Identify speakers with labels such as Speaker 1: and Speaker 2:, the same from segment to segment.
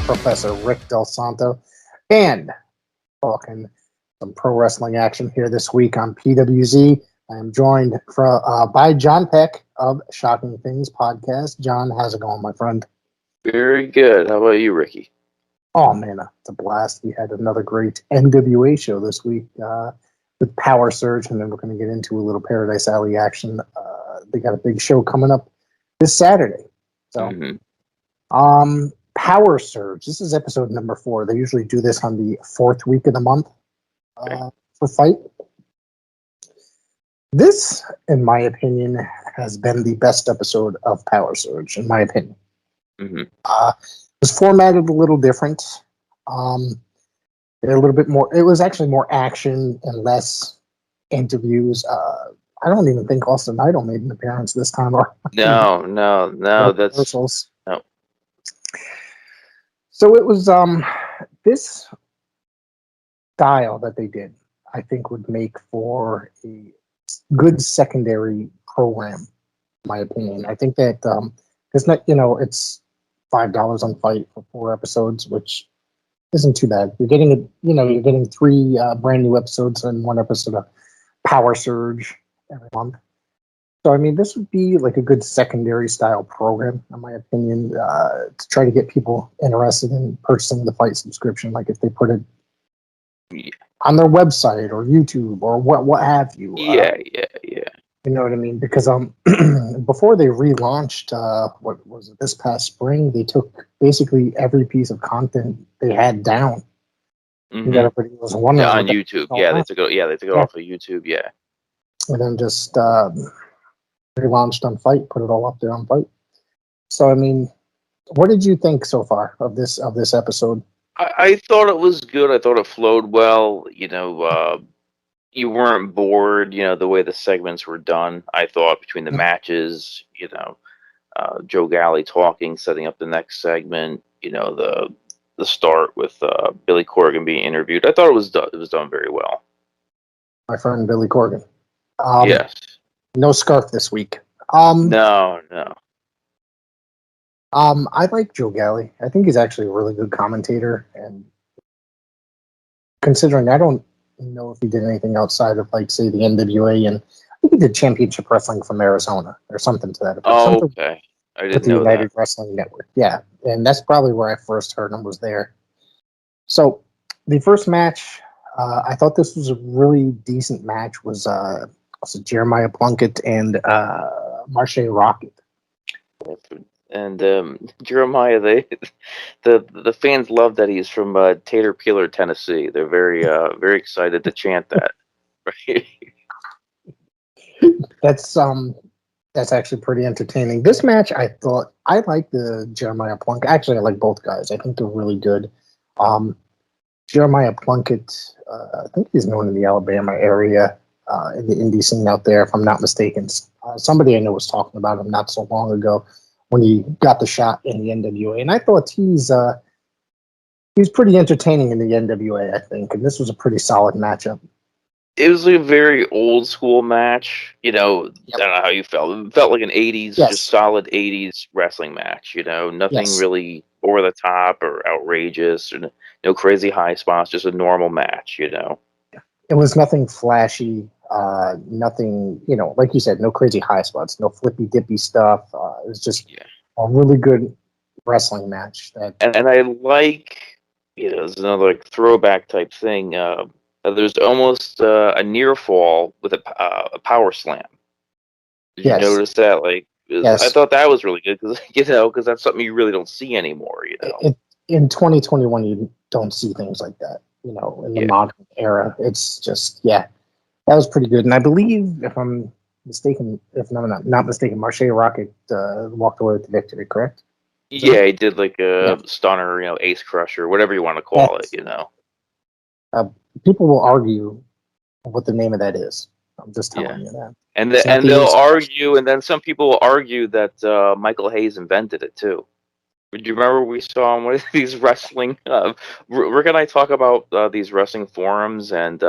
Speaker 1: Professor Rick Del Santo, and talking some pro wrestling action here this week on PWZ. I am joined by John Peck of Shocking Things Podcast. John, how's it going, my friend?
Speaker 2: Very good. How about you, Ricky?
Speaker 1: Oh, man, it's a blast. We had another great NWA show this week with Power Surge, and then we're going to get into a little Paradise Alley action. They got a big show coming up this Saturday. So, Power Surge. This is episode number 4. They usually do this on the 4th week of the month for Fight. This, in my opinion, has been the best episode of Power Surge, in my opinion. It was formatted a little different. A little bit more. It was actually more action and less interviews. I don't even think Austin Idol made an appearance this time.
Speaker 2: No. That's
Speaker 1: rehearsals.
Speaker 2: No.
Speaker 1: So it was this style that they did, I think, would make for a good secondary program, in my opinion. I think that it's not, it's $5 on Fight for 4 episodes, which isn't too bad. You're getting you're getting 3 brand new episodes and 1 episode of Power Surge every month. So I mean, this would be like a good secondary style program, in my opinion, to try to get people interested in purchasing the Fight subscription. Like if they put it on their website or YouTube or what have you.
Speaker 2: Yeah.
Speaker 1: You know what I mean? Because before they relaunched, what was it, this past spring, they took basically every piece of content they had down.
Speaker 2: Mm-hmm.
Speaker 1: Everybody was wondering
Speaker 2: on YouTube. They took it off of YouTube. Yeah,
Speaker 1: and then just relaunched on Fight, put it all up there on Fight. So I mean, what did you think so far of this episode?
Speaker 2: I thought it was good. I thought it flowed well. You weren't bored, the way the segments were done. I thought between the matches, Joe Galli talking, setting up the next segment, the start with Billy Corgan being interviewed. I thought it was done very well.
Speaker 1: My friend Billy Corgan.
Speaker 2: Yes.
Speaker 1: No scarf this week.
Speaker 2: No.
Speaker 1: I like Joe Galli. I think he's actually a really good commentator, and considering I don't know if he did anything outside of, like, say, the NWA, and I think he did Championship Wrestling from Arizona or something to that effect.
Speaker 2: Oh, okay. I didn't know that.
Speaker 1: United Wrestling Network. Yeah, and that's probably where I first heard him, was there. So the first match, I thought this was a really decent match, was Jeremiah Plunkett and Marcel Rocket.
Speaker 2: And Jeremiah, the fans love that he's from Tater Peeler, Tennessee. They're very excited to chant that. Right?
Speaker 1: That's actually pretty entertaining. This match, I like the Jeremiah Plunkett. Actually, I like both guys. I think they're really good. Jeremiah Plunkett, I think he's known in the Alabama area, in the indie scene out there, if I'm not mistaken. Somebody I know was talking about him not so long ago when he got the shot in the NWA, and I thought he's pretty entertaining in the NWA, I think, and this was a pretty solid matchup.
Speaker 2: It was a very old school match. I don't know how you felt. It felt like an 80s, just solid 80s wrestling match. Nothing really over the top or outrageous, or no crazy high spots, just a normal match. It
Speaker 1: was nothing flashy. Nothing, like you said, no crazy high spots, no flippy dippy stuff. It was just a really good wrestling match.
Speaker 2: And I like, it's another like throwback type thing. There's almost a near fall with a power slam. Did you notice that? I thought that was really good because that's something you really don't see anymore.
Speaker 1: In 2021, you don't see things like that. In the modern era, it's just that was pretty good. And I believe, if I'm mistaken, not mistaken, Marcel Rocket walked away with the victory, correct?
Speaker 2: Yeah, he did like a stunner, ace crusher, whatever you want to call it,
Speaker 1: People will argue what the name of that is. I'm just telling you that.
Speaker 2: And they'll argue, and then some people will argue that Michael Hayes invented it too. Do you remember we saw on one of these wrestling? Rick and I talk about these wrestling forums, and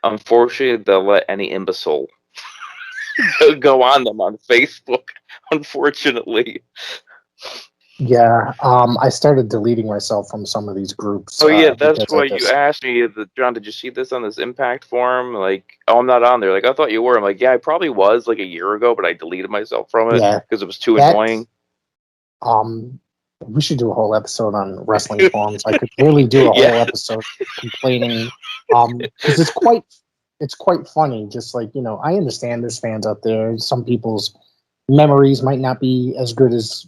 Speaker 2: unfortunately, they'll let any imbecile go on them on Facebook. Unfortunately,
Speaker 1: Yeah, I started deleting myself from some of these groups.
Speaker 2: Oh yeah, that's
Speaker 1: Because I
Speaker 2: why you
Speaker 1: just,
Speaker 2: asked me, John, did you see this on this Impact forum? Like, oh, I'm not on there. Like, I thought you were. I'm like, yeah, I probably was like a year ago, but I deleted myself from it
Speaker 1: yeah,
Speaker 2: because it was too
Speaker 1: that,
Speaker 2: annoying.
Speaker 1: um, we should do a whole episode on wrestling forums. I could really do a whole
Speaker 2: Yeah,
Speaker 1: episode complaining, because it's quite funny. Just like, I understand there's fans out there. Some people's memories might not be as good as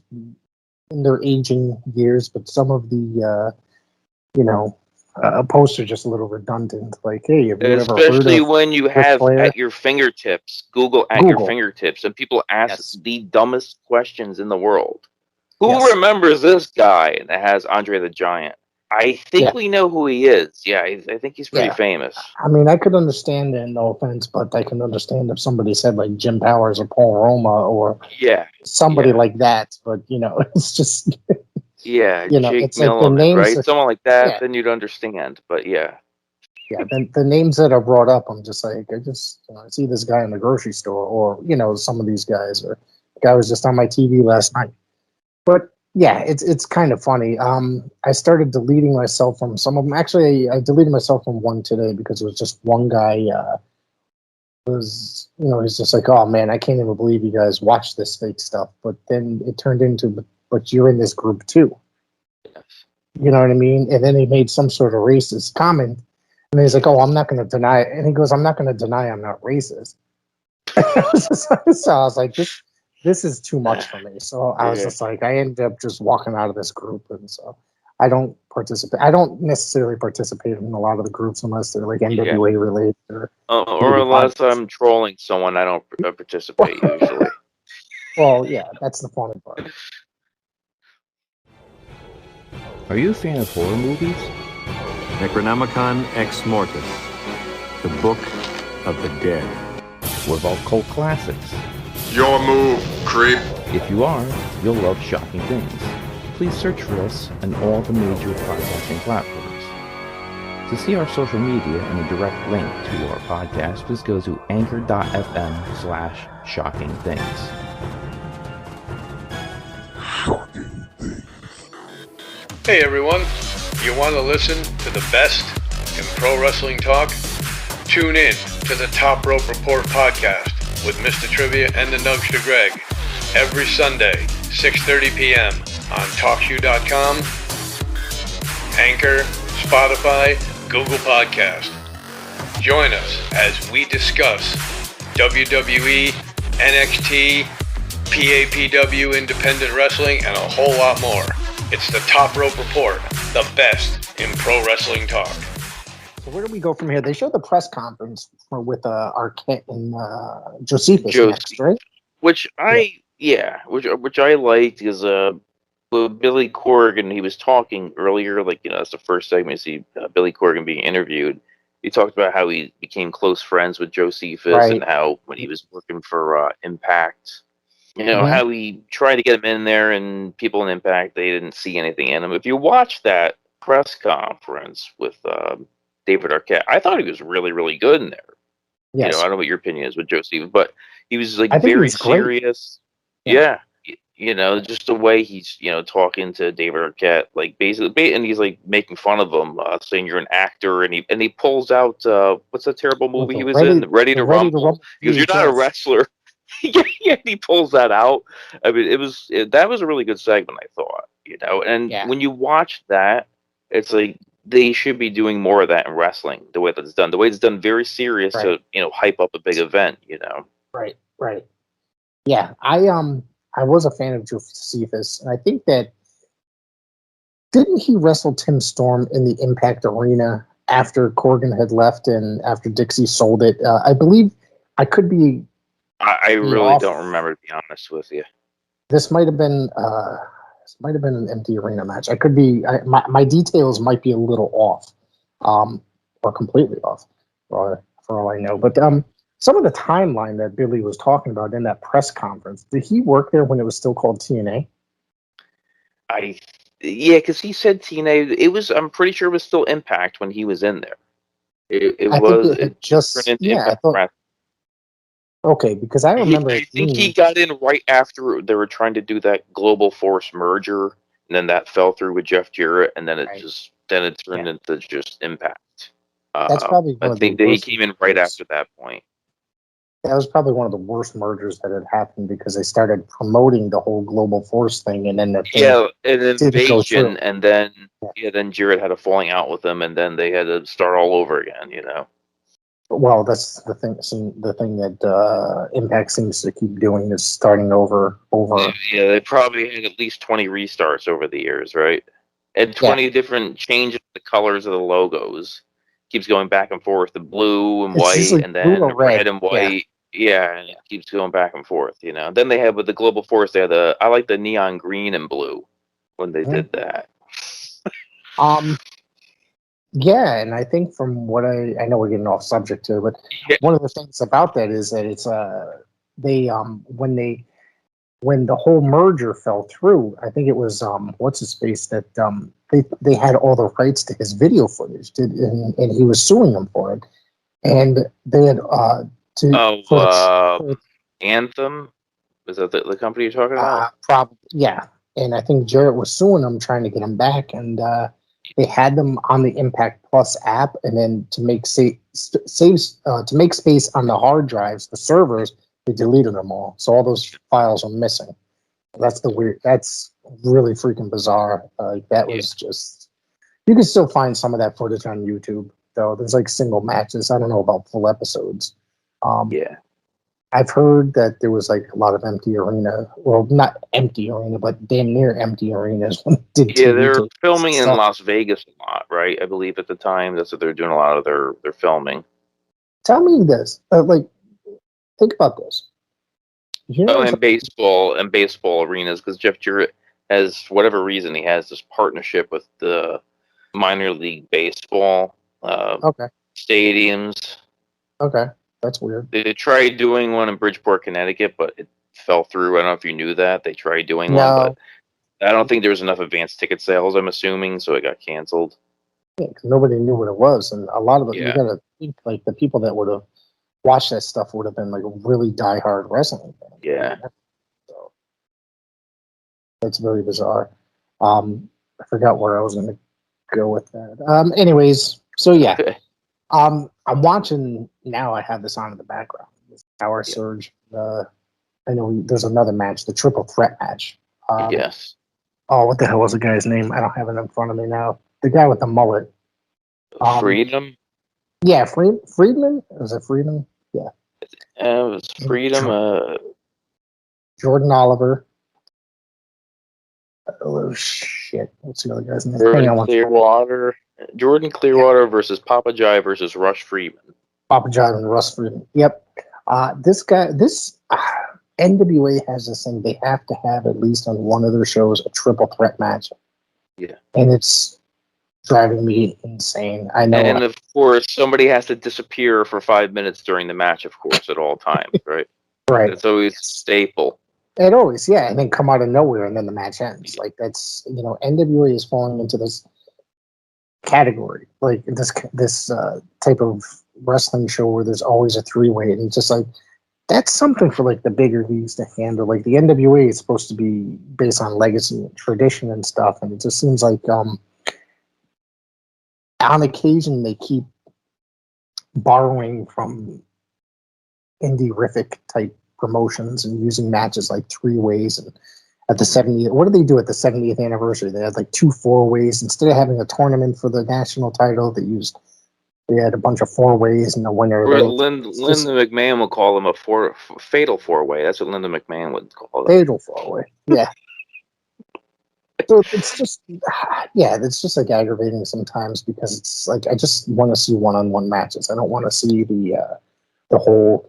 Speaker 1: in their aging years, but some of the, posts are just a little redundant. Like, hey, have you ever heard
Speaker 2: especially
Speaker 1: of
Speaker 2: when you
Speaker 1: Ric
Speaker 2: have
Speaker 1: Flair?
Speaker 2: at your fingertips, Google at your
Speaker 1: Google.
Speaker 2: fingertips, and people ask
Speaker 1: Yes.
Speaker 2: the dumbest questions in the world. Who
Speaker 1: Yes.
Speaker 2: remembers this guy that has Andre the Giant? I think
Speaker 1: Yeah.
Speaker 2: we know who he is. Yeah, I think he's pretty
Speaker 1: Yeah.
Speaker 2: famous.
Speaker 1: I mean, I could understand it, no offense, but I can understand if somebody said like Jim Powers or Paul Roma or
Speaker 2: Yeah,
Speaker 1: somebody
Speaker 2: yeah.
Speaker 1: like that. But, it's just,
Speaker 2: Yeah, Jake
Speaker 1: it's like the
Speaker 2: Milliman,
Speaker 1: names.
Speaker 2: right? Someone like that,
Speaker 1: Yeah.
Speaker 2: then you'd understand. But yeah.
Speaker 1: Yeah. The names that are brought up, I'm just like, I see this guy in the grocery store or, some of these guys, or the guy was just on my TV last night. But yeah, it's kind of funny. I started deleting myself from some of them. Actually, I deleted myself from one today because it was just one guy. He's just like, oh man, I can't even believe you guys watch this fake stuff. But then it turned into, but you're in this group too.
Speaker 2: Yes.
Speaker 1: You know what I mean? And then he made some sort of racist comment, and he's like, oh, I'm not going to deny it. And he goes, I'm not going to deny I'm not racist. So I was like, this is too much for me. So I was
Speaker 2: Yeah.
Speaker 1: just like, I ended up just walking out of this group. And so I don't participate. I don't necessarily participate in a lot of the groups unless they're like NWA related
Speaker 2: Or
Speaker 1: maybe
Speaker 2: unless
Speaker 1: podcasts.
Speaker 2: I'm trolling someone, I don't participate usually.
Speaker 1: Well, yeah, that's the funny part.
Speaker 3: Are you a fan of horror movies?
Speaker 4: Necronomicon Ex Mortis, the Book of the Dead.
Speaker 3: What about cult classics?
Speaker 5: Your move, creep.
Speaker 3: If you are, you'll love Shocking Things. Please search for us on all the major podcasting platforms. To see our social media and a direct link to our podcast, please go to anchor.fm/shockingthings.
Speaker 6: Hey everyone, you want to listen to the best in pro wrestling talk? Tune in to the Top Rope Report podcast with Mr. Trivia and the Nugster Greg every Sunday, 6:30 p.m. on TalkShoe.com, Anchor, Spotify, Google Podcast. Join us as we discuss WWE, NXT, PAPW Independent Wrestling, and a whole lot more. It's the Top Rope Report, the best in pro wrestling talk.
Speaker 1: So where do we go from here? They showed the press conference with Arquette and Josephus next, right?
Speaker 2: Which I liked because with Billy Corgan, he was talking earlier, like that's the first segment you see Billy Corgan being interviewed. He talked about how he became close friends with Josephus and how when he was working for Impact, how he tried to get him in there, and people in Impact, they didn't see anything in him. If you watch that press conference with David Arquette, I thought he was really, really good in there.
Speaker 1: Yes.
Speaker 2: I don't know what your opinion is with Josephus, but he was like
Speaker 1: very
Speaker 2: very serious. Yeah. Just the way he's, talking to David Arquette, like basically, and he's like making fun of him, saying you're an actor, and he pulls out what's that terrible movie he was in, Ready to Rumble. He goes, you're not a wrestler. Yeah, he pulls that out. I mean, that was a really good segment, I thought. And when you watch that, it's like they should be doing more of that in wrestling. The way that's done, very serious to hype up a big event.
Speaker 1: Right. Yeah, I was a fan of Josephus, and I think that didn't he wrestle Tim Storm in the Impact Arena after Corgan had left and after Dixie sold it? I believe I could be.
Speaker 2: I really don't remember, to be honest with you.
Speaker 1: This might have been an empty arena match. I could be. My details might be a little off, or completely off, for all I know. But some of the timeline that Billy was talking about in that press conference, did he work there when it was still called TNA?
Speaker 2: Because he said TNA. I'm pretty sure it was still Impact when he was in there. It just turned into Impact Wrestling.
Speaker 1: Okay, because I remember.
Speaker 2: I think he got in right after they were trying to do that Global Force merger, and then that fell through with Jeff Jarrett, and then it
Speaker 1: Right.
Speaker 2: turned into just Impact.
Speaker 1: That's probably one
Speaker 2: I
Speaker 1: of the
Speaker 2: think that he
Speaker 1: worst
Speaker 2: came in right
Speaker 1: mergers.
Speaker 2: after that point.
Speaker 1: That was probably one of the worst mergers that had happened because they started promoting the whole Global Force thing, and then the thing
Speaker 2: Yeah, an
Speaker 1: didn't go through.
Speaker 2: invasion, and then then Jarrett had a falling out with him, and then they had to start all over again. You know.
Speaker 1: Well, that's the thing. The thing that Impact seems to keep doing is starting over.
Speaker 2: Yeah, they probably had at least 20 restarts over the years, right? And 20 different changes of the colors of the logos. Keeps going back and forth, the blue and
Speaker 1: It's
Speaker 2: white,
Speaker 1: usually
Speaker 2: and then
Speaker 1: blue or red,
Speaker 2: red and white. Yeah, and it keeps going back and forth, you know. Then they had with the Global Force, they had I like the neon green and blue when they did that.
Speaker 1: Yeah, and I think from what I know we're getting off subject here, but one of the things about that is that it's they when the whole merger fell through, I think it was what's his face that they had all the rights to his video footage, and he was suing them for it, and they had
Speaker 2: Anthem, is that the company you're talking about?
Speaker 1: Probably, yeah. And I think Jarrett was suing them, trying to get them back, and they had them on the Impact Plus app, and then to make to make space on the hard drives, the servers, they deleted them all, so all those files are missing. That's really freaking bizarre. That was just. You can still find some of that footage on YouTube, though. There's like single matches. I don't know about full episodes. I've heard that there was like a lot of empty arena. Well, not empty arena, but damn near empty arenas when they did.
Speaker 2: Yeah, they're filming in Las Vegas a lot, right? I believe at the time that's what they're doing a lot of their filming.
Speaker 1: Tell me this, think about this. You know,
Speaker 2: and baseball arenas, because Jeff Jarrett has, for whatever reason, he has this partnership with the minor league baseball stadiums.
Speaker 1: Okay, that's weird.
Speaker 2: They tried doing one in Bridgeport, Connecticut, but it fell through. I don't know if you knew that. They tried doing one, but I don't think there was enough advance ticket sales, I'm assuming, so it got canceled.
Speaker 1: Yeah, because nobody knew what it was, and a lot of it, you gotta think like the people that would have watched that stuff would have been like really diehard wrestling fans.
Speaker 2: Yeah.
Speaker 1: So that's very bizarre. I forgot where I was going to go with that. Anyways, so yeah. I'm watching now. I have this on in the background. This POWERRR Surge. I know there's another match, the triple threat match.
Speaker 2: Yes.
Speaker 1: Oh, what the hell was the guy's name? I don't have it in front of me now. The guy with the mullet.
Speaker 2: Freedom?
Speaker 1: Yeah, Friedman? Was it Freedom? Yeah.
Speaker 2: It was Freedom.
Speaker 1: Jordan Oliver. Oh, shit. What's the other guy's name?
Speaker 2: Jordan Clearwater versus Papw versus Rush Freeman.
Speaker 1: Papw and Rush Freeman. Yep. This NWA has this thing. They have to have at least on one of their shows a triple threat match.
Speaker 2: Yeah.
Speaker 1: And it's driving me insane. I know.
Speaker 2: And of course, somebody has to disappear for 5 minutes during the match, of course, at all times, right?
Speaker 1: Right.
Speaker 2: It's always a staple.
Speaker 1: It always, yeah, and then come out of nowhere and then the match ends. Like that's, NWA is falling into this category, like this type of wrestling show where there's always a three-way, and it's just like that's something for like the bigger leagues to handle. Like the NWA is supposed to be based on legacy and tradition and stuff, and it just seems like on occasion they keep borrowing from indie-rific type promotions and using matches like three ways. And at the 70th, what did they do at the 70th anniversary? They had like 2 4-ways instead of having a tournament for the national title. They had a bunch of 4-ways and the winner.
Speaker 2: Linda McMahon would call them a fatal 4-way. That's what Linda McMahon would call it.
Speaker 1: Fatal 4-way. Yeah. So it's just, it's just like aggravating sometimes because it's like I just want to see one-on-one matches. I don't want to see the whole.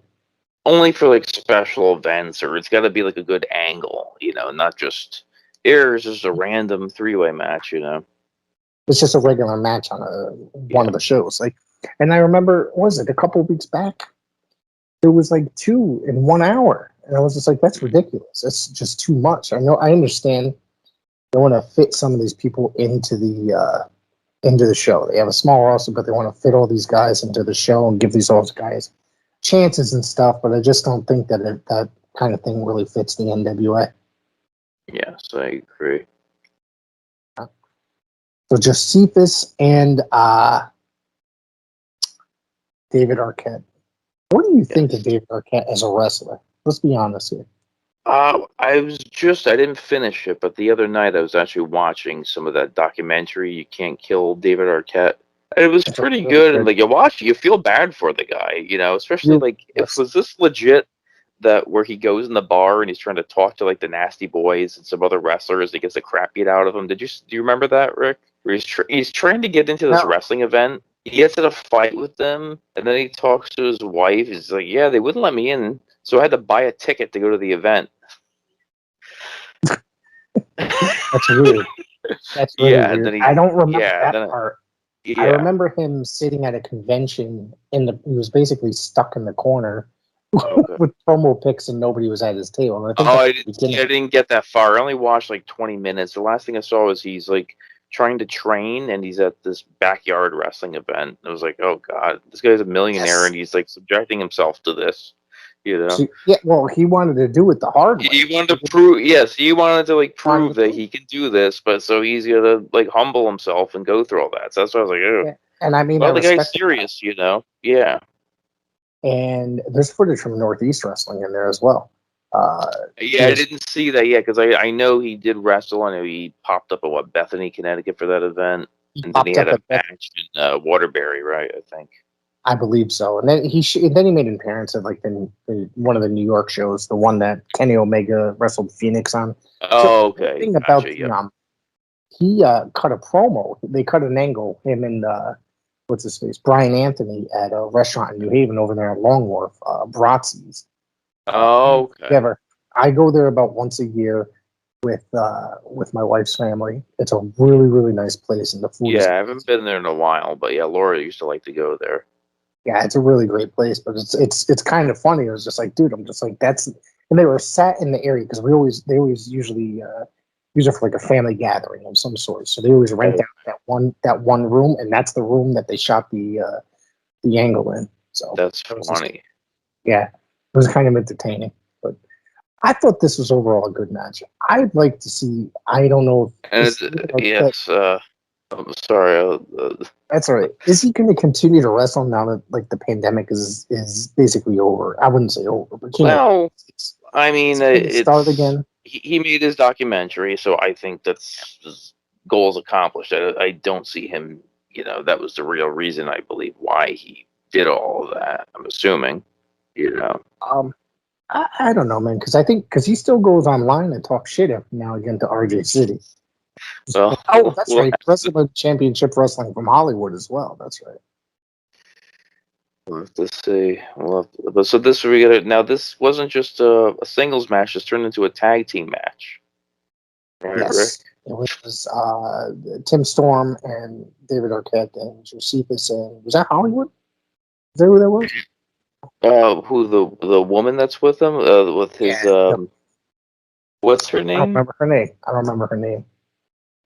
Speaker 2: Only for like special events, or it's got to be like a good angle, not just here's just a random 3-way match,
Speaker 1: It's just a regular match on one of the shows. Like, and I remember, was it a couple of weeks back? There was like 2 in 1 hour, and I was just like, that's ridiculous. That's just too much. I understand. They want to fit some of these people into the show. They have a small roster, but they want to fit all these guys into the show and give these guys chances and stuff. But I just don't think that that kind of thing really fits the NWA.
Speaker 2: Yes, I agree.
Speaker 1: So Josephus and David Arquette. What do you think of David Arquette as a wrestler? Let's be honest here.
Speaker 2: I didn't finish it, but the other night I was actually watching some of that documentary, You Can't Kill David Arquette. And it was
Speaker 1: It's a
Speaker 2: pretty
Speaker 1: really
Speaker 2: good, and
Speaker 1: good-
Speaker 2: like you watch it, you feel bad for the guy, especially like
Speaker 1: Yes.
Speaker 2: was this legit that where he goes in the bar and he's trying to talk to like the Nasty Boys and some other wrestlers and he gets the crap beat out of him. Do you remember that, Rick? Where he's trying to get into this
Speaker 1: No.
Speaker 2: wrestling event. He gets in a fight with them, and then he talks to his wife. He's like, "Yeah, they wouldn't let me in, so I had to buy a ticket to go to the event."
Speaker 1: That's weird. That's really
Speaker 2: Yeah, and
Speaker 1: weird.
Speaker 2: then he,
Speaker 1: I don't remember
Speaker 2: yeah,
Speaker 1: that
Speaker 2: then
Speaker 1: part. I
Speaker 2: yeah.
Speaker 1: remember him sitting at a convention he was basically stuck in the corner
Speaker 2: Okay.
Speaker 1: with promo pics and nobody was at his table. And I think
Speaker 2: Oh,
Speaker 1: that's the beginning.
Speaker 2: I didn't get that far. I only watched like 20 minutes. The last thing I saw was he's like trying to train and he's at this backyard wrestling event. I was like, oh God, this guy's a millionaire
Speaker 1: Yes.
Speaker 2: and he's like subjecting himself to this,
Speaker 1: So, yeah, well, he wanted to do it the hard way.
Speaker 2: He wanted to prove, yes, he wanted to like
Speaker 1: Wanted
Speaker 2: prove
Speaker 1: to
Speaker 2: that
Speaker 1: prove.
Speaker 2: he can do this, but so he's gonna like humble himself and go through all that. So that's why I was like, oh,
Speaker 1: Yeah. And I mean,
Speaker 2: well,
Speaker 1: I
Speaker 2: the guy's
Speaker 1: respect it.
Speaker 2: serious, Yeah.
Speaker 1: And there's footage from Northeast Wrestling in there as well.
Speaker 2: Yeah, I
Speaker 1: Yes.
Speaker 2: didn't see that yet because I know he did wrestle. I know he popped up at Bethany, Connecticut for that event, and then he had a match in Waterbury, right? I think.
Speaker 1: I believe so. And then he made an appearance at like the one of the New York shows, the one that Kenny Omega wrestled Phoenix on.
Speaker 2: Oh,
Speaker 1: The
Speaker 2: okay.
Speaker 1: thing about
Speaker 2: Gotcha, yeah.
Speaker 1: he cut a promo. They cut an angle. Him and what's his face, Brian Anthony, at a restaurant in New Haven over there at Long Wharf, Bratzi's.
Speaker 2: Oh, okay.
Speaker 1: Never. I go there about once a year with my wife's family. It's a really, really nice place, and the food.
Speaker 2: Yeah, I haven't been there in a while, but yeah, Laura used to like to go there.
Speaker 1: Yeah, it's a really great place, but it's kind of funny. It was just like, dude, I'm just like that's, and they were sat in the area because they always usually use it for like a family gathering of some sort. So they always rent out that one room, and that's the room that they shot the angle in. So
Speaker 2: That's funny.
Speaker 1: Yeah, it was kind of entertaining, but I thought this was overall a good match. I'd like to see. I don't know.
Speaker 2: And yes, I'm sorry.
Speaker 1: That's all right. Is he going to continue to wrestle now that like the pandemic is basically over? I wouldn't say over, but
Speaker 2: I mean,
Speaker 1: it's start again.
Speaker 2: He made his documentary, so I think that's his goals accomplished. I don't see him. That was the real reason I believe why he did all of that. I'm assuming.
Speaker 1: I don't know, man, because he still goes online and talks shit now again to RJ City.
Speaker 2: Well,
Speaker 1: that's right. Wrestling Championship Wrestling from Hollywood as well. That's right.
Speaker 2: We'll have to see. But so this we got now. This wasn't just a singles match. This turned into a tag team match. Right,
Speaker 1: Yes,
Speaker 2: Rick?
Speaker 1: it was Tim Storm and David Arquette and Josephus and was that Hollywood? Is that who that was?
Speaker 2: Who the woman that's with him? With his what's her name?
Speaker 1: I don't remember her name.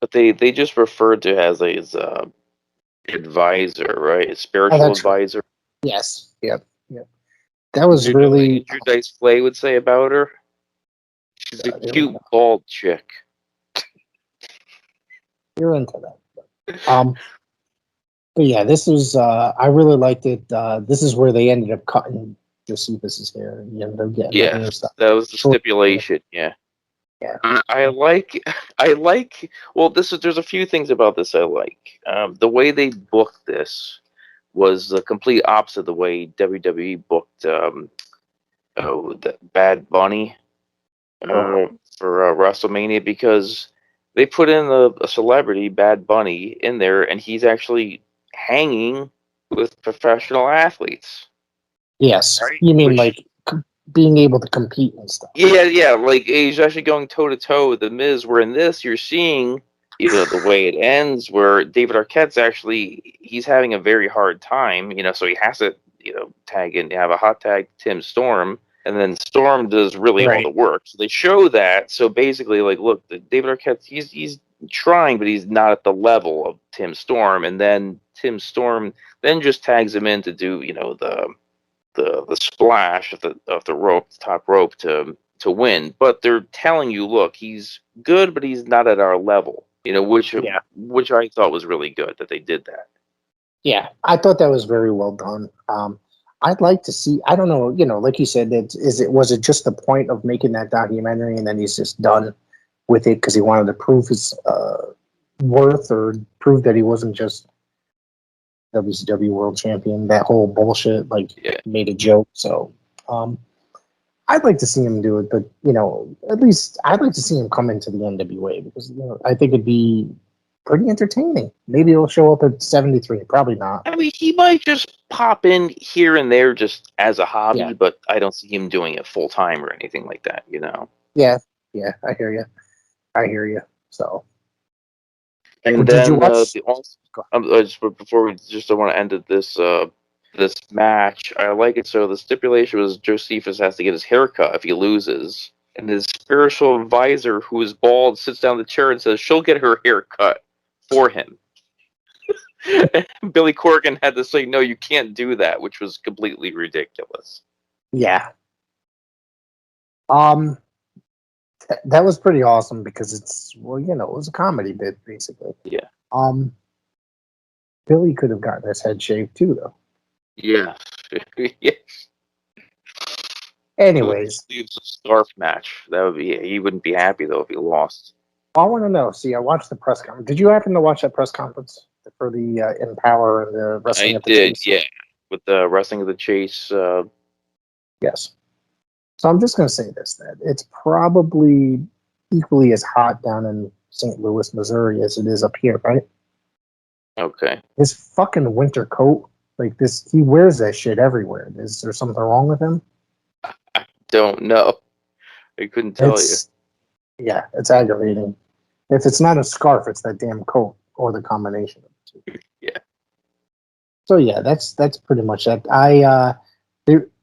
Speaker 2: But they just referred to as his advisor, right? His spiritual advisor.
Speaker 1: Right. Yes. Yep. That was really
Speaker 2: Drew Dice Clay would say about her. She's a cute bald chick.
Speaker 1: You're into that. But yeah, this was I really liked it. This is where they ended up cutting Josephus's hair. He ended up getting the hair stuff.
Speaker 2: That was the stipulation. Yeah.
Speaker 1: Yeah.
Speaker 2: I like. Well, there's a few things about this I like. The way they booked this was the complete opposite of the way WWE booked the Bad Bunny for WrestleMania, because they put in a celebrity, Bad Bunny, in there, and he's actually hanging with professional athletes.
Speaker 1: Yes,
Speaker 2: right?
Speaker 1: You mean like being able to compete and stuff?
Speaker 2: Yeah. Like he's actually going toe to toe with the Miz. Where in this, you're seeing the way it ends, where David Arquette's he's having a very hard time. So he has to tag in, have a hot tag Tim Storm, and then Storm does really all the work. So they show that. So basically, like, look, David Arquette, he's trying, but he's not at the level of Tim Storm. And then Tim Storm then just tags him in to do the splash of the rope, the top rope to win. But they're telling you, look, he's good, but he's not at our level. You know, which
Speaker 1: Yeah.
Speaker 2: which I thought was really good that they did that.
Speaker 1: Yeah, I thought that was very well done. I'd like to see. I don't know. Like you said, was it just the point of making that documentary, and then he's just done with it because he wanted to prove his worth or prove that he wasn't just WCW World Champion? That whole bullshit, made a joke. So, I'd like to see him do it, but at least I'd like to see him come into the NWA because I think it'd be pretty entertaining. Maybe he'll show up at 73. Probably not.
Speaker 2: I mean, he might just pop in here and there just as a hobby,
Speaker 1: Yeah.
Speaker 2: but I don't see him doing it full time or anything like that.
Speaker 1: Yeah, I hear you. So,
Speaker 2: And
Speaker 1: did
Speaker 2: then
Speaker 1: you watch?
Speaker 2: before we I want to end this this match. I like it. So the stipulation was Josephus has to get his hair cut if he loses, and his spiritual advisor, who is bald, sits down in the chair and says she'll get her hair cut for him. Billy Corgan had to say, no, you can't do that, which was completely ridiculous.
Speaker 1: Yeah. That was pretty awesome because it was a comedy bit basically.
Speaker 2: Yeah.
Speaker 1: Billy could have gotten his head shaved too, though.
Speaker 2: Yeah. Yes.
Speaker 1: Anyways,
Speaker 2: It's a scarf match. That would be. He wouldn't be happy though if he lost.
Speaker 1: I want to know. See, I watched the press conference. Did you happen to watch that press conference for the EMPOWERRR and the Wrestling
Speaker 2: I
Speaker 1: at the
Speaker 2: did,
Speaker 1: Chase?
Speaker 2: yeah. With the Wrestling of the Chase.
Speaker 1: Yes. So I'm just going to say this: that it's probably equally as hot down in St. Louis, Missouri, as it is up here, right?
Speaker 2: Okay.
Speaker 1: His fucking winter coat, like this, he wears that shit everywhere. Is there something wrong with him?
Speaker 2: I don't know. I couldn't tell you.
Speaker 1: Yeah, it's aggravating. If it's not a scarf, it's that damn coat or the combination of the two.
Speaker 2: Yeah.
Speaker 1: So yeah, that's pretty much it.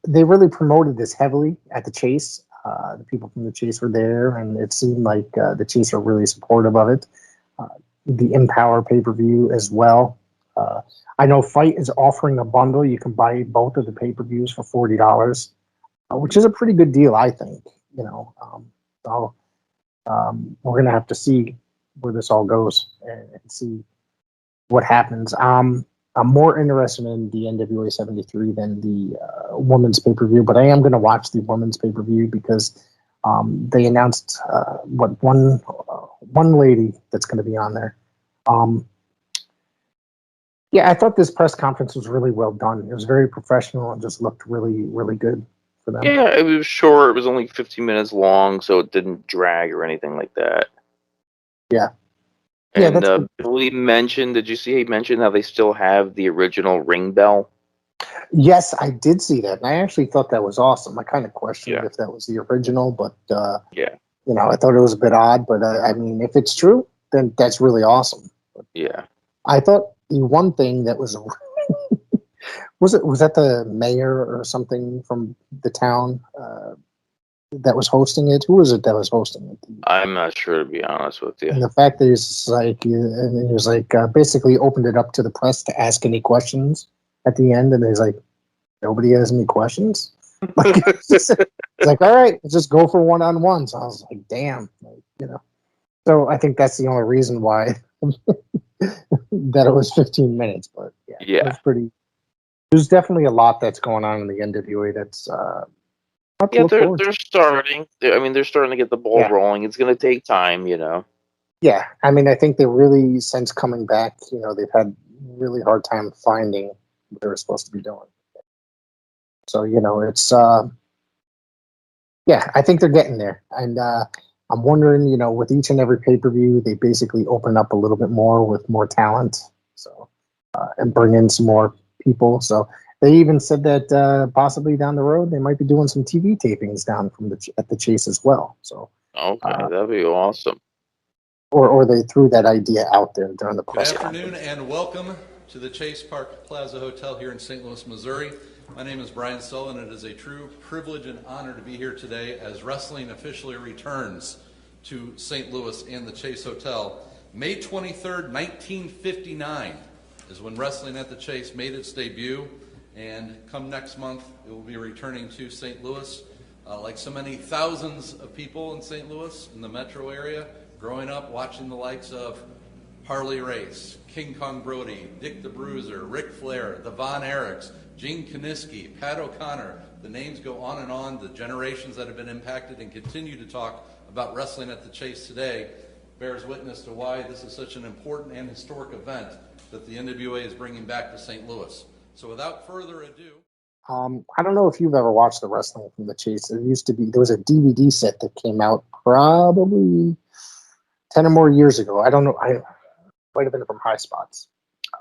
Speaker 1: They really promoted this heavily at the Chase. The people from the Chase were there, and it seemed like the Chase are really supportive of it. The EMPOWERRR pay-per-view as well. I know Fight is offering a bundle. You can buy both of the pay-per-views for $40, which is a pretty good deal, I think. So we're gonna have to see where this all goes and see what happens. I'm more interested in the NWA 73 than the women's pay-per-view, but I am gonna watch the women's pay-per-view because they announced one lady that's gonna be on there. Yeah, I thought this press conference was really well done. It was very professional and just looked really, really good for them.
Speaker 2: Yeah, it was short. It was only 15 minutes long, so it didn't drag or anything like that.
Speaker 1: Yeah.
Speaker 2: And
Speaker 1: that's good.
Speaker 2: Billy mentioned, did you see he mentioned how they still have the original ring bell?
Speaker 1: Yes, I did see that, and I actually thought that was awesome. I kind of questioned
Speaker 2: Yeah.
Speaker 1: if that was the original, but
Speaker 2: Yeah.
Speaker 1: I thought it was a bit odd. But I mean, if it's true, then that's really awesome. But
Speaker 2: Yeah.
Speaker 1: I thought the one thing that was was that the mayor or something from the town that was hosting it? Who was it that was hosting it?
Speaker 2: I'm not sure, to be honest with you.
Speaker 1: And the fact that he's like, and he was like, basically opened it up to the press to ask any questions at the end, and he's like, nobody has any questions. Like, it's like, all right, let's just go for one-on-ones. I was like, damn, So I think that's the only reason why that it was 15 minutes. But yeah, it was pretty. There's definitely a lot that's going on in the NWA. That's
Speaker 2: yeah, they're starting. They're starting to get the ball rolling. It's going to take time,
Speaker 1: Yeah, I mean, I think they really, since coming back, they've had really hard time finding what they were supposed to be doing. So, it's, I think they're getting there. And I'm wondering, with each and every pay-per-view, they basically open up a little bit more with more talent. So, and bring in some more people. So they even said that possibly down the road, they might be doing some TV tapings down at the Chase as well. So,
Speaker 2: okay, that'd be awesome.
Speaker 1: Or they threw that idea out there during the press
Speaker 7: conference. Good
Speaker 1: conference.
Speaker 7: afternoon and welcome to the Chase Park Plaza Hotel here in St. Louis, Missouri. My name is Brian Sullivan, and it is a true privilege and honor to be here today as wrestling officially returns to St. Louis and the Chase Hotel. May 23rd, 1959 is when Wrestling at the Chase made its debut, and come next month it will be returning to St. Louis. Like so many thousands of people in St. Louis, in the metro area, growing up watching the likes of Harley Race, King Kong Brody, Dick the Bruiser, Ric Flair, the Von Erichs, Gene Kiniski, Pat O'Connor, the names go on, the generations that have been impacted and continue to talk about wrestling at the Chase today bears witness to why this is such an important and historic event that the NWA is bringing back to St. Louis. So without further ado...
Speaker 1: I don't know if you've ever watched the wrestling from the Chase. There was a DVD set that came out probably 10 or more years ago. I don't know. I might have been from High Spots.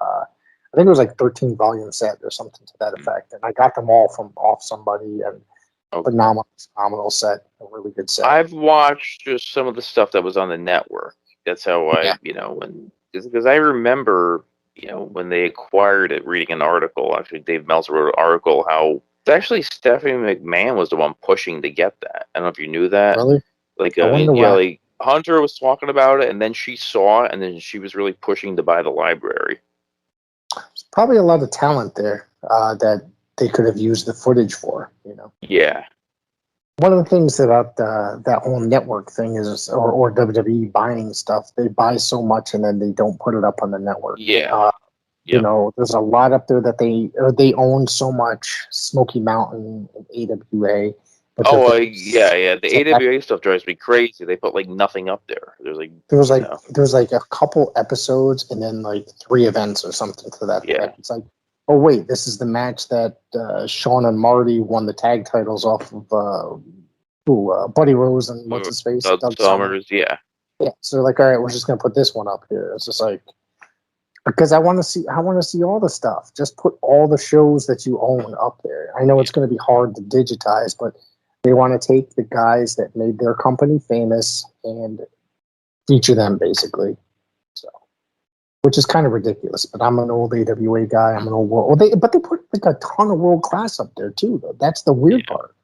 Speaker 1: I think it was like 13 volume set or something to that effect. And I got them all from off somebody, and phenomenal set, a really good set.
Speaker 2: I've watched just some of the stuff that was on the network. That's how I, because I remember, when they acquired it, reading an article, actually Dave Meltzer wrote an article, how actually Stephanie McMahon was the one pushing to get that. I don't know if you knew that.
Speaker 1: Really?
Speaker 2: Like, like Hunter was talking about it, and then she saw it, and then she was really pushing to buy the library.
Speaker 1: There's probably a lot of talent there that they could have used the footage for,
Speaker 2: Yeah.
Speaker 1: One of the things about that whole network thing is, or WWE buying stuff, they buy so much and then they don't put it up on the network.
Speaker 2: Yeah.
Speaker 1: There's a lot up there that they own so much, Smoky Mountain and AWA. But the
Speaker 2: AWA stuff drives me crazy. They put like nothing up there. There
Speaker 1: was like a couple episodes and then like 3 events or something to that effect. It's like, oh wait, this is the match that Sean and Marty won the tag titles off of Buddy Rose and what's his face,
Speaker 2: Doug Summers. Yeah.
Speaker 1: So like, all right, we're just gonna put this one up here. It's just like, because I want to see all the stuff. Just put all the shows that you own up there. I know it's going to be hard to digitize, but they want to take the guys that made their company famous and feature them, basically. So, which is kind of ridiculous. But I'm an old AWA guy. I'm an old world. But they put like a ton of world class up there too, though. That's the weird part.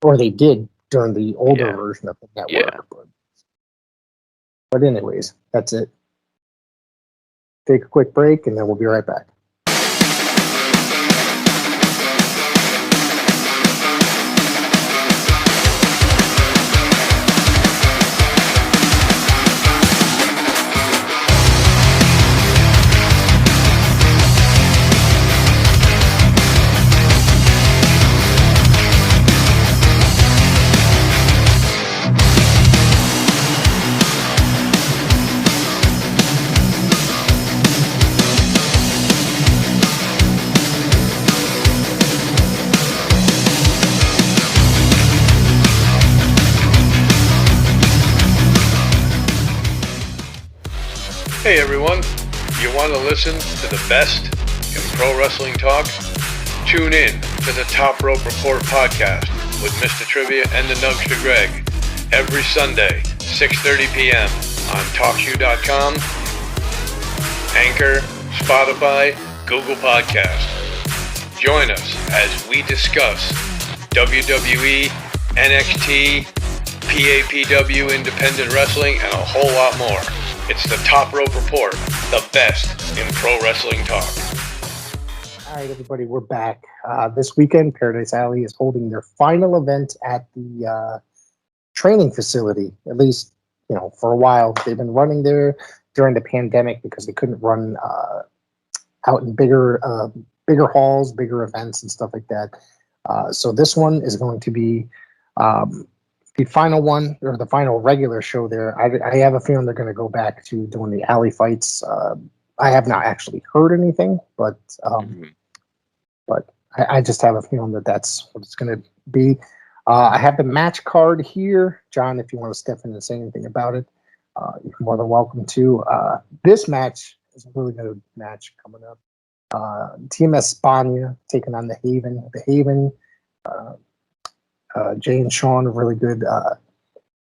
Speaker 1: Or they did during the older version of the network. But anyways, that's it. Take a quick break, and then we'll be right back.
Speaker 6: Hey everyone, you want to listen to the best in pro wrestling talk? Tune in to the Top Rope Report podcast with Mr. Trivia and the Nugster Greg every Sunday, 6:30 p.m. on TalkShoe.com, Anchor, Spotify, Google Podcast. Join us as we discuss WWE, NXT, PAPW Independent Wrestling, and a whole lot more. It's the Top Rope Report, the best in pro wrestling talk.
Speaker 1: All right, everybody, we're back. This weekend, Paradise Alley is holding their final event at the training facility. At least, for a while. They've been running there during the pandemic because they couldn't run out in bigger halls, bigger events, and stuff like that. So this one is going to be the final one, or the final regular show there. I have a feeling they're going to go back to doing the alley fights. I have not actually heard anything, but I just have a feeling that that's what it's going to be. I have the match card here. John, if you want to step in and say anything about it, you're more than welcome to. This match is a really good match coming up. Team Espana taking on the Haven. The Haven, Jay and Sean, a really good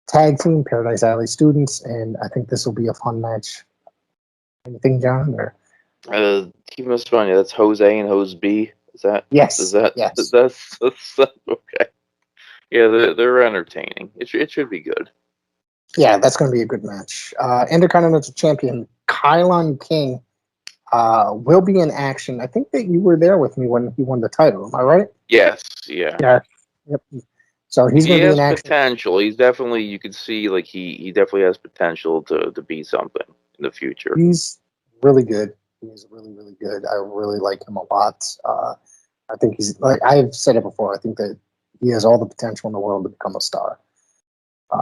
Speaker 1: tag team, Paradise Alley students, and I think this will be a fun match. Anything, John? Or
Speaker 2: Team Espana, that's Jose and Jose B. Is that?
Speaker 1: Yes.
Speaker 2: That's okay. Yeah, they're entertaining. It should be good.
Speaker 1: Yeah, that's going to be a good match. Intercontinental Champion Kylon King will be in action. I think that you were there with me when he won the title. Am I right?
Speaker 2: Yes. Yeah.
Speaker 1: Yeah. Yep. So he's
Speaker 2: He
Speaker 1: going to be
Speaker 2: has
Speaker 1: an action.
Speaker 2: potential. He's definitely, you could see, like, he definitely has potential to be something in the future.
Speaker 1: He's really good. He's really, really good. I really like him a lot. I think he's, like I've said it before, I think that he has all the potential in the world to become a star.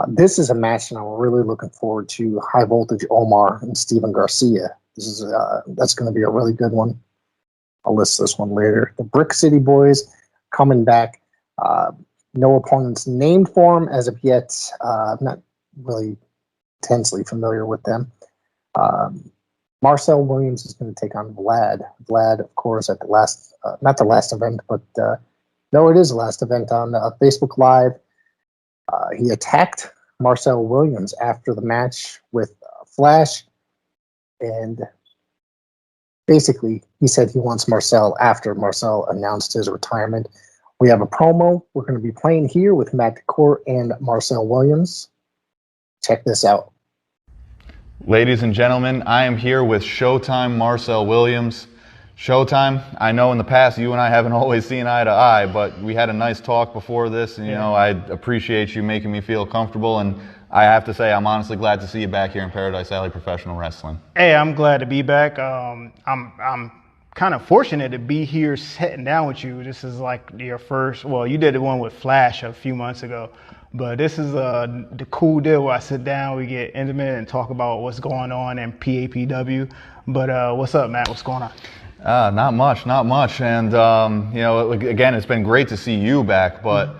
Speaker 1: This is a match that I'm really looking forward to. High Voltage Omar and Steven Garcia. This is that's going to be a really good one. I'll list this one later. The Brick City Boys coming back. No opponents named for him as of yet. I'm not really intensely familiar with them. Marcel Williams is going to take on Vlad. Vlad, of course, at the last, not the last event, but no, it is the last event on Facebook Live. He attacked Marcel Williams after the match with Flash, and basically he said he wants Marcel after Marcel announced his retirement. We have a promo we're going to be playing here with Matt DeCourt and Marcel Williams. Check this out.
Speaker 8: Ladies and gentlemen, I am here with Showtime Marcel Williams. Showtime, I know in the past you and I haven't always seen eye to eye, but we had a nice talk before this, and you know, I appreciate you making me feel comfortable, and I have to say I'm honestly glad to see you back here in Paradise Alley Professional Wrestling.
Speaker 9: Hey, I'm glad to be back. I'm kind of fortunate to be here sitting down with you. This is like your first, well, you did the one with Flash a few months ago, but this is the cool deal where I sit down, we get intimate and talk about what's going on in PAPW. But what's up, Matt? What's going on?
Speaker 8: Not much. And, you know, again, it's been great to see you back, but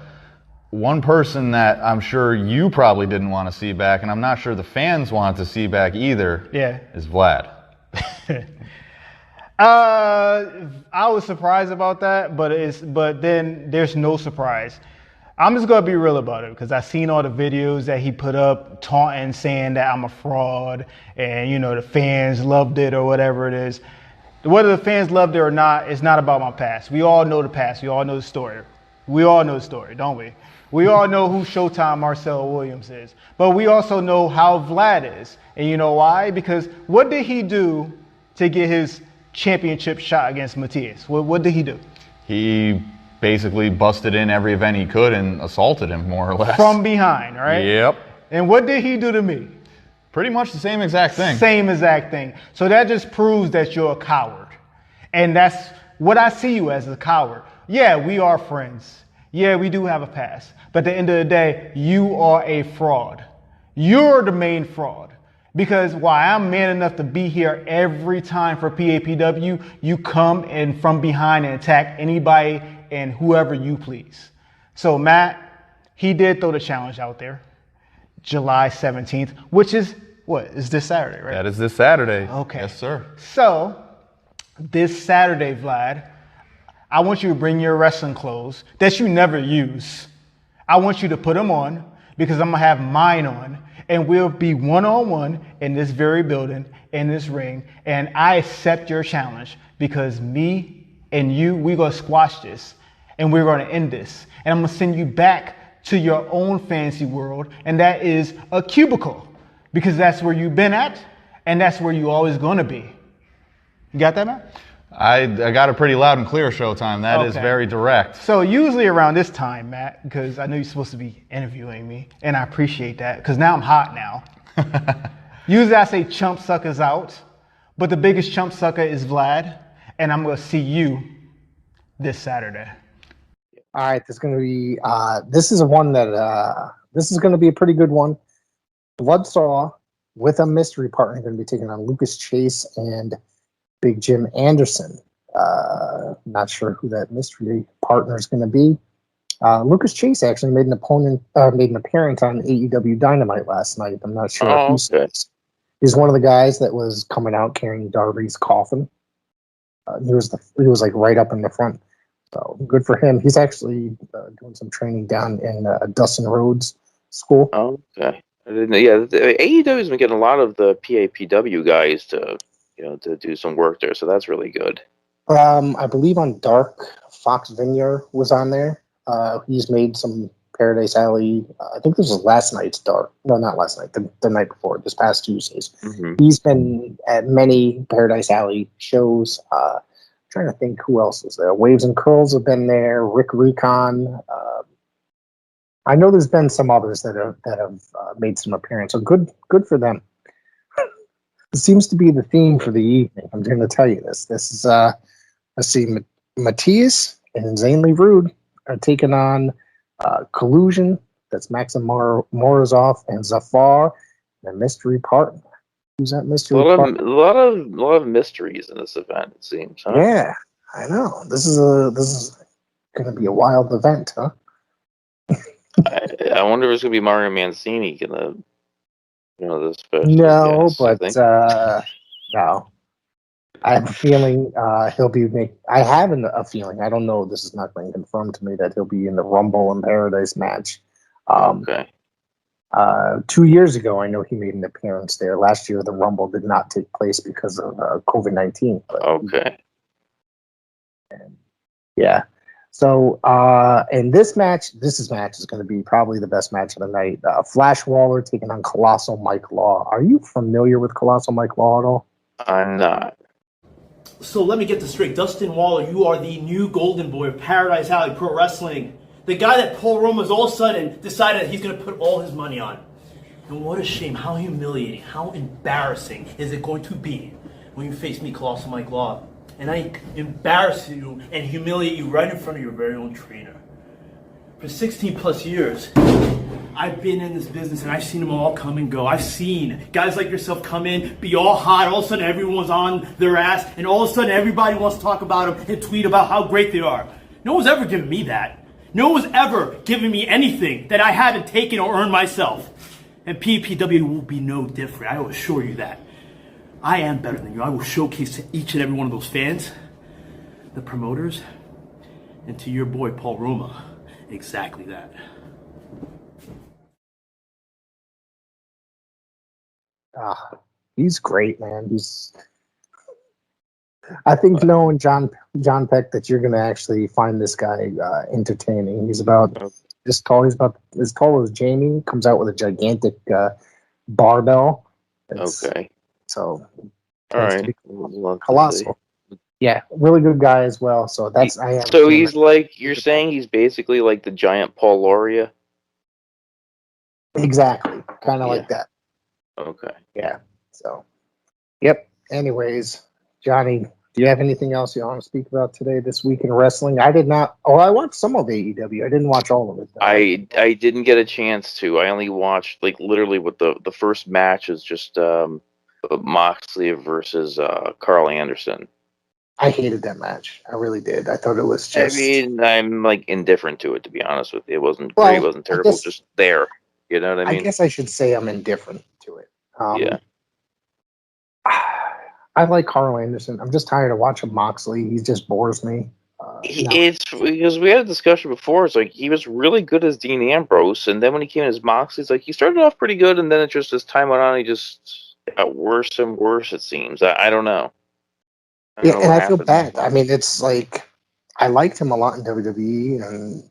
Speaker 8: one person that I'm sure you probably didn't want to see back, and I'm not sure the fans want to see back either, is Vlad.
Speaker 9: I was surprised about that, but then there's no surprise. I'm just gonna be real about it because I've seen all the videos that he put up taunting, saying that I'm a fraud, and you know the fans loved it or whatever it is. Whether the fans loved it or not, it's not about my past. We all know the past. We all know the story. We all know the story, don't we? We all know who Showtime Marcel Williams is, but we also know how Vlad is, and you know why? Because what did he do to get his championship shot against Matthias? What did he do?
Speaker 8: He basically busted in every event he could and assaulted him, more or less.
Speaker 9: From behind, right?
Speaker 8: Yep.
Speaker 9: And what did he do to me?
Speaker 8: Pretty much the same exact thing.
Speaker 9: Same exact thing. So that just proves that you're a coward. And that's what I see you as, a coward. Yeah, we are friends. Yeah, we do have a past. But at the end of the day, you are a fraud. You're the main fraud. Because while I'm man enough to be here every time for PAPW, you come in from behind and attack anybody and whoever you please. So Matt, he did throw the challenge out there, July 17th, which is, what, is this Saturday, right?
Speaker 8: That is this Saturday.
Speaker 9: Okay.
Speaker 8: Yes, sir.
Speaker 9: So, this Saturday, Vlad, I want you to bring your wrestling clothes that you never use. I want you to put them on because I'm going to have mine on, and we'll be one-on-one in this very building, in this ring, and I accept your challenge because me and you, we're going to squash this, and we're going to end this, and I'm going to send you back to your own fantasy world, and that is a cubicle, because that's where you've been at, and that's where you're always going to be. You got that, man?
Speaker 8: I got it pretty loud and clear, Showtime. That is very direct.
Speaker 9: So usually around this time, Matt, because I know you're supposed to be interviewing me, and I appreciate that, because now I'm hot now. Usually I say chump suckers out, but the biggest chump sucker is Vlad, and I'm going to see you this Saturday.
Speaker 1: All right, this is going to be, this is one that, this is going to be a pretty good one. Bloodsaw with a mystery partner going to be taking on Lucas Chase and Big Jim Anderson. Not sure who that mystery partner is going to be. Lucas Chase actually made an appearance on AEW Dynamite last night. I'm not sure who says. He's one of the guys that was coming out carrying Darby's coffin. He was like right up in the front. So good for him. He's actually doing some training down in Dustin Rhodes School.
Speaker 2: Oh, okay. I didn't know. Yeah, AEW has been getting a lot of the PAPW guys to, to do some work there, so that's really good.
Speaker 1: I believe on Dark, Fox Vineyard was on there. He's made some Paradise Alley. I think this was last night's Dark. No, not last night. The night before, this past Tuesdays. Mm-hmm. He's been at many Paradise Alley shows. Trying to think who else was there. Waves and Curls have been there. Rick Recon. I know there's been some others that have made some appearance. So good for them. It seems to be the theme for the evening. I'm going to tell you this. This is let's see, Matthias and Insanely Rude are taking on Collusion. That's Maxim Morozov and Zafar, the mystery partner. Who's that mystery partner?
Speaker 2: A lot of mysteries in this event. It seems. Huh?
Speaker 1: Yeah, I know. This is going to be a wild event, huh?
Speaker 2: I wonder if it's gonna be Mario Mancini gonna, the special
Speaker 1: No,
Speaker 2: guest,
Speaker 1: but no. I have a feeling he'll be I have a feeling. I don't know. This is not being confirmed to me that he'll be in the Rumble in Paradise match.
Speaker 2: Okay.
Speaker 1: 2 years ago, I know he made an appearance there. Last year, the Rumble did not take place because of COVID-19.
Speaker 2: Okay.
Speaker 1: Yeah. So, in this match is going to be probably the best match of the night. Flash Waller taking on Colossal Mike Law. Are you familiar with Colossal Mike Law at all?
Speaker 2: I'm not.
Speaker 10: So let me get this straight. Dustin Waller, you are the new golden boy of Paradise Alley Pro Wrestling. The guy that Paul Roma's all of a sudden decided that he's going to put all his money on. And what a shame, how humiliating, how embarrassing is it going to be when you face me, Colossal Mike Law, and I embarrass you and humiliate you right in front of your very own trainer. For 16 plus years, I've been in this business and I've seen them all come and go. I've seen guys like yourself come in, be all hot, all of a sudden everyone's on their ass, and all of a sudden everybody wants to talk about them and tweet about how great they are. No one's ever given me that. No one's ever given me anything that I haven't taken or earned myself. And PPW will be no different, I will assure you that. I am better than you. I will showcase to each and every one of those fans, the promoters, and to your boy Paul Roma, exactly that.
Speaker 1: He's great, man. I think knowing John Peck that you're going to actually find this guy entertaining. He's about as tall. He's about as tall as Jamie. Comes out with a gigantic barbell.
Speaker 2: Okay.
Speaker 1: So,
Speaker 2: all right.
Speaker 1: Colossal. Yeah, really good guy as well. So that's
Speaker 2: So he's like, you're saying he's basically like the giant Paul Lauria?
Speaker 1: Exactly, kind of like that.
Speaker 2: Okay.
Speaker 1: Yeah. So, yep. Anyways, Johnny, do you have anything else you want to speak about today, this week in wrestling? I did not. Oh, I watched some of AEW. I didn't watch all of it, though.
Speaker 2: I didn't get a chance to. I only watched like literally what the first match is just Moxley versus Carl Anderson.
Speaker 1: I hated that match. I really did. I thought it was just.
Speaker 2: I mean, I'm like indifferent to it, to be honest with you. It wasn't great. It wasn't terrible. Just there. You know what I mean?
Speaker 1: I guess I should say I'm indifferent to it.
Speaker 2: Yeah.
Speaker 1: I like Carl Anderson. I'm just tired of watching Moxley. He just bores me.
Speaker 2: It's because we had a discussion before. It's like he was really good as Dean Ambrose, and then when he came as Moxley, it's like he started off pretty good, and then it just as time went on, he just got worse and worse. It seems. I don't know.
Speaker 1: And I feel bad. I mean, it's like I liked him a lot in WWE, and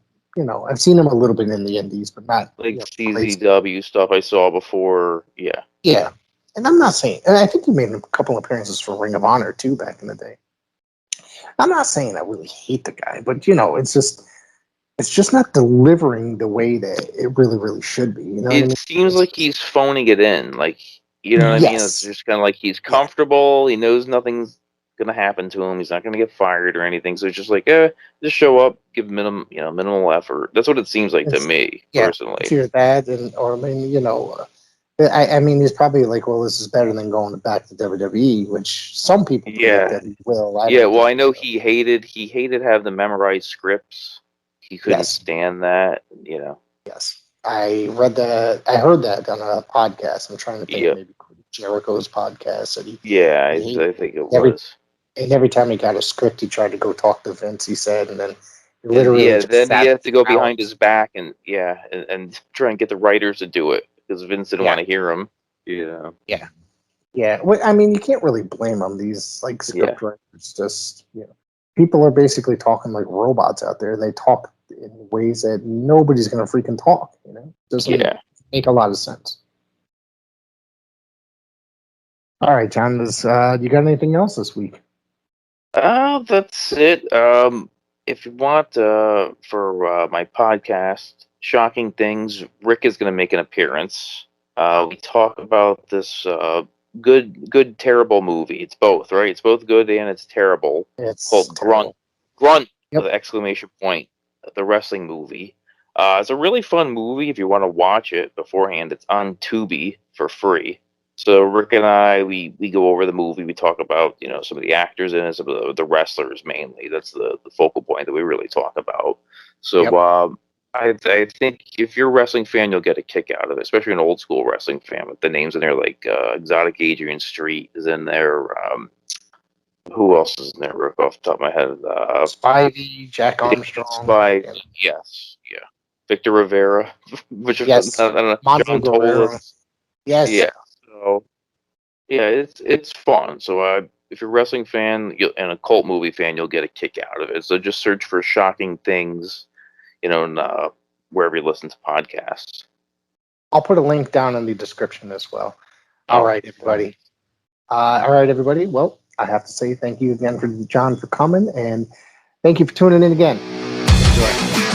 Speaker 1: I've seen him a little bit in the Indies, but not
Speaker 2: like CZW stuff I saw before. Yeah.
Speaker 1: Yeah. And I'm not saying, and I think he made a couple appearances for Ring of Honor too back in the day. I'm not saying I really hate the guy, but it's just not delivering the way that it really, really should be. You know,
Speaker 2: it seems like he's phoning it in. Like, you know what I mean? It's just kind of like he's comfortable. He knows nothing's gonna happen to him. He's not gonna get fired or anything. So it's just like, just show up, give minimal effort. That's what it seems like to me personally.
Speaker 1: It's your dad, I mean, he's probably like, well, this is better than going back to WWE, which some people that he will.
Speaker 2: Well, I know he hated having to memorize scripts. He couldn't stand that,
Speaker 1: Yes, I read that. I heard that on a podcast. I'm trying to think maybe Jericho's podcast. And
Speaker 2: I think it was.
Speaker 1: And every time he got a script, he tried to go talk to Vince. He said, and then literally,
Speaker 2: then he had to go behind his back and try and get the writers to do it. Because Vince didn't want to hear him.
Speaker 1: Yeah. Well, I mean, you can't really blame them. These script writers, just people are basically talking like robots out there. They talk in ways that nobody's going to freaking talk. Doesn't make a lot of sense. All right, John. You got anything else this week?
Speaker 2: That's it. If you want for my podcast Shocking Things. Rick is going to make an appearance. We talk about this good, terrible movie. It's both, right? It's both good and it's terrible.
Speaker 1: It's
Speaker 2: called
Speaker 1: terrible.
Speaker 2: Grunt,
Speaker 1: Yep.
Speaker 2: with an exclamation point. The wrestling movie. It's a really fun movie if you want to watch it beforehand. It's on Tubi for free. So Rick and I, we go over the movie. We talk about, you know, some of the actors in it, some of the wrestlers mainly. That's the focal point that we really talk about. So
Speaker 1: Yep.
Speaker 2: I think if you're a wrestling fan, you'll get a kick out of it, especially an old school wrestling fan with the names in there like Exotic Adrian Street is in there. Who else is in there? Rick, off the top of my head.
Speaker 1: Spivey, Jack Armstrong.
Speaker 2: Spivey, yes, yeah. Victor Rivera, which
Speaker 1: Yes.
Speaker 2: I don't know,
Speaker 1: Monzo
Speaker 2: John
Speaker 1: Guerrero.
Speaker 2: Tolis.
Speaker 1: Yes.
Speaker 2: Yeah. So yeah, it's fun. So if you're a wrestling fan and a cult movie fan, you'll get a kick out of it. So just search for Shocking Things, you know, in, wherever you listen to podcasts.
Speaker 1: I'll put a link down in the description as well. All right, everybody. Well, I have to say thank you again for John for coming, and thank you for tuning in again. Enjoy.